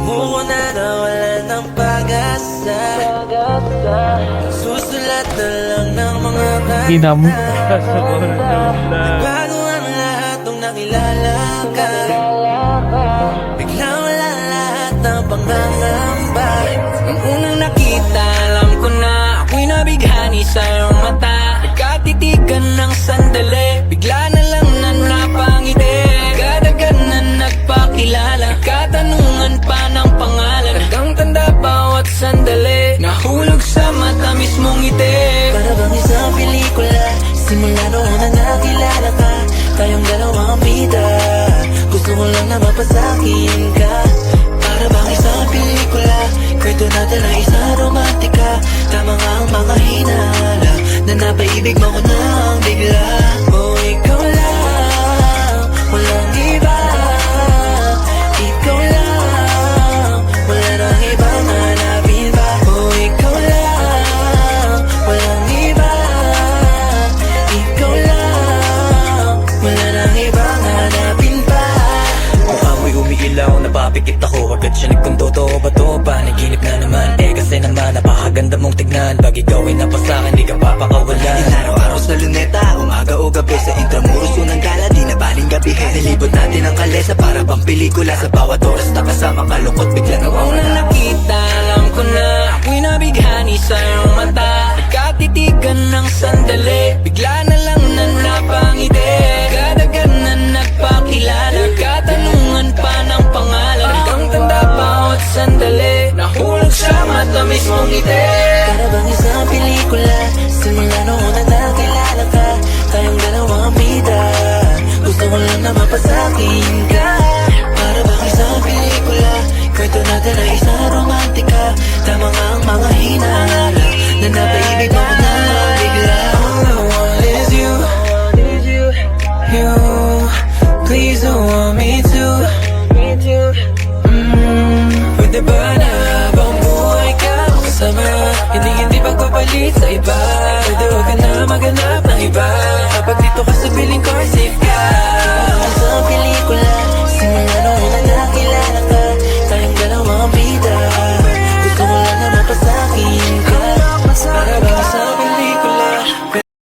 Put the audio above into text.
Sumuko na wala ng pag-asa. Susulat na lang ng mga kanta. Ginam. Bago ang lahat nung nakilala ka. Bigla wala lahat ng pangangamba. Nung unang nakita, alam ko na ako'y nabighani sa iyong mata. Nagkatitigan ng sandali, bigla na lang na napangiti. Agad-agad na nagpakilala, katanungan pa ng pangalan. Hanggang tanda bawat sandali, nahulog sa mata mismong ngiti. Para bang isang pelikula, simula noon na nakilala ka. Tayong dalawang bida, gusto ko lang na mapasakin ka. Para bang isang pelikula, kwento natin ay isang romantika. Tama nga ang mga hinala, na napaibig mo ko nang bigla. Oh, ikaw lang, walang iba. Ikaw lang, wala nang ibang hanapin pa. Oh, ikaw lang, walang iba. Ikaw lang, wala nang ibang hanapin pa. Mukha mo'y umiilaw, napapikit ako. Agad siya nagkuntoto, bato, panaginip na naman. Kasi naman, napakaganda mong tignan. Pag ikaw ay napasakin, di ka papakawalan. Araw-araw sa luneta, umaga o gabi. Sa intramuros, unang gala, di na baling gabihin. Nilibot natin ang kalesa, para bang pelikula. Sa bawat oras na kasama, kalungkot, biglang nawawala. Unang nakita, alam ko na ako'y nabighani sa iyong mata. Nagkatitigan ng sandali, bigla na lang na napangiti. Agad-agad na nagpakilala, katanungan pa ng pangalan. Hanggang tanda bawat sandali, nahulog sa mata mismong ngiti. Para bang isang pelikula, simula noon na nakilala ka. Tayong dalawang bida, gusto ko lang na mapasakin ka. Para bang isang pelikula, kwento natin ay isang romantika. Tama nga ang mga hinala, na napaibig mo ko na bigla. All I want is you, you. Please don't want me to. Pwede ba na habang buhay ka kasama? Hindi pagpapalit sa iba. Pwede huwag ka na maghanap ng iba. Kapag dito ka sa piling ko, safe ka.